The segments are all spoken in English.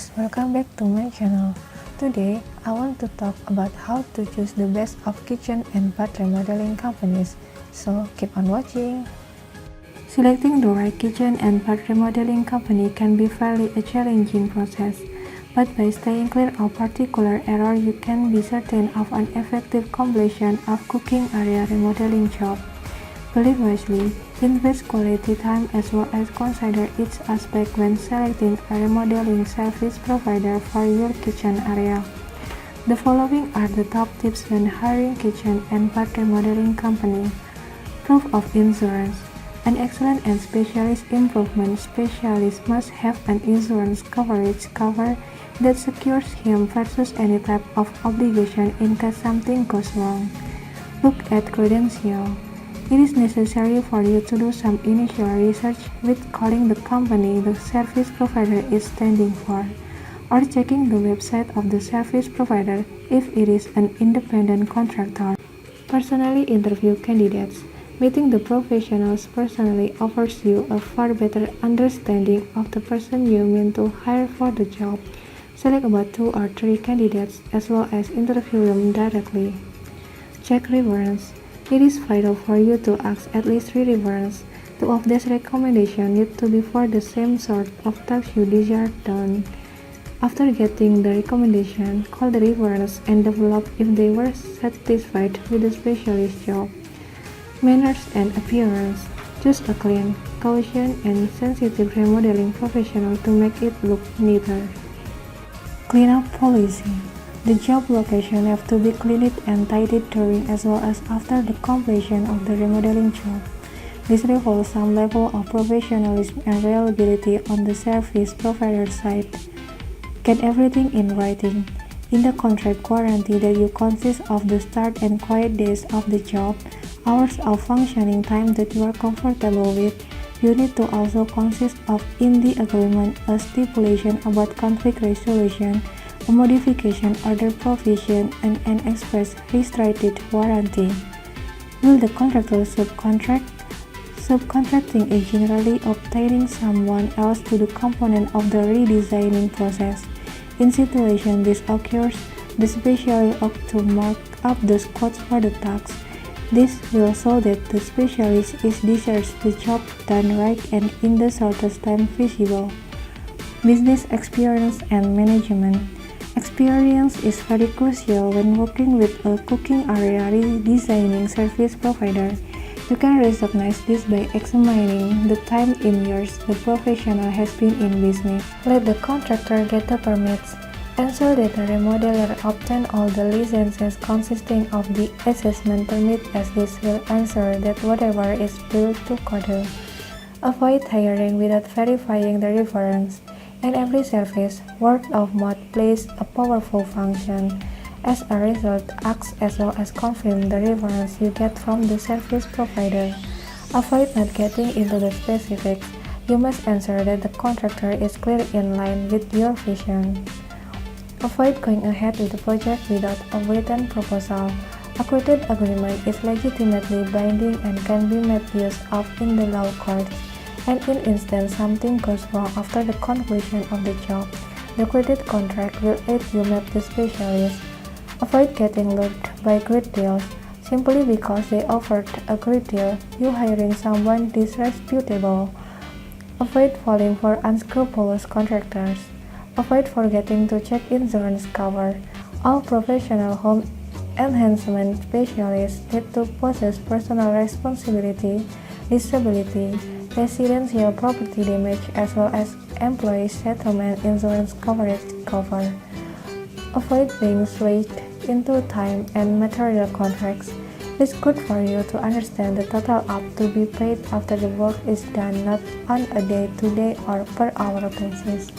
guys, welcome back to my channel. Today, I want to talk about how to choose the best of kitchen and bath remodeling companies, so keep on watching. Selecting the right kitchen and bath remodeling company can be fairly a challenging process, but by staying clear of particular error, you can be certain of an effective completion of cooking area remodeling job. Believe wisely, invest quality time as well as consider each aspect when selecting a remodeling service provider for your kitchen area. The following are the top tips when hiring kitchen and bath remodeling company. Proof of insurance. An excellent and specialist improvement specialist must have an insurance coverage cover that secures him versus any type of obligation in case something goes wrong. Look at credentials. It is necessary for you to do some initial research with calling the company the service provider is standing for, or checking the website of the service provider if it is an independent contractor. Personally interview candidates. Meeting the professionals personally offers you a far better understanding of the person you mean to hire for the job. Select about 2 or 3 candidates as well as interview them directly. Check reference. It is vital for you to ask at least 3 references. 2 of these recommendations need to be for the same sort of task you desire done. After getting the recommendation, call the reference and develop if they were satisfied with the specialist job. Manners and appearance. Choose a clean, cautious, and sensitive remodeling professional to make it look neater. Cleanup policy. The job location have to be cleaned and tidied during as well as after the completion of the remodeling job. This requires some level of professionalism and reliability on the service provider side. Get everything in writing. In the contract, guarantee that you consist of the start and quiet days of the job, hours of functioning time that you are comfortable with. You need to also consist of in the agreement a stipulation about conflict resolution, a modification order provision, and an express restricted warranty. Will the contractor subcontract? Subcontracting is generally obtaining someone else to do component of the redesigning process. In situation this occurs, the specialist ought to mark up the quotes for the tasks. This will show that the specialist desires the job done right and in the shortest time feasible. Business experience and management. Experience is very crucial when working with a cooking area redesigning service provider. You can recognize this by examining the time in years the professional has been in business. Let the contractor get the permits. Ensure that the remodeler obtain all the licenses consisting of the assessment permit, as this will ensure that whatever is built to code. Avoid hiring without verifying the reference. In every service, word of mouth plays a powerful function. As a result, ask as well as confirm the reference you get from the service provider. Avoid not getting into the specifics. You must ensure that the contractor is clear in line with your vision. Avoid going ahead with the project without a written proposal. A quoted agreement is legitimately binding and can be made use of in the law courts. And in instance something goes wrong after the conclusion of the job, the quoted contract will aid you meet the specialist. Avoid getting lured by great deals. Simply because they offered a great deal, you hiring someone disreputable. Avoid falling for unscrupulous contractors. Avoid forgetting to check insurance cover. All professional home enhancement specialists need to possess personal responsibility, disability, residential property damage, as well as employee settlement insurance coverage cover. Avoid being swayed into time and material contracts. It's good for you to understand the total up to be paid after the work is done, not on a day-to-day or per hour basis.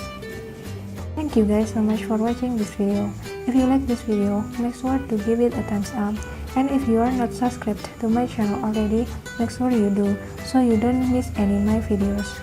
Thank you guys so much for watching this video. If you like this video, make sure to give it a thumbs up. And if you are not subscribed to my channel already, make sure you do so you don't miss any of my videos.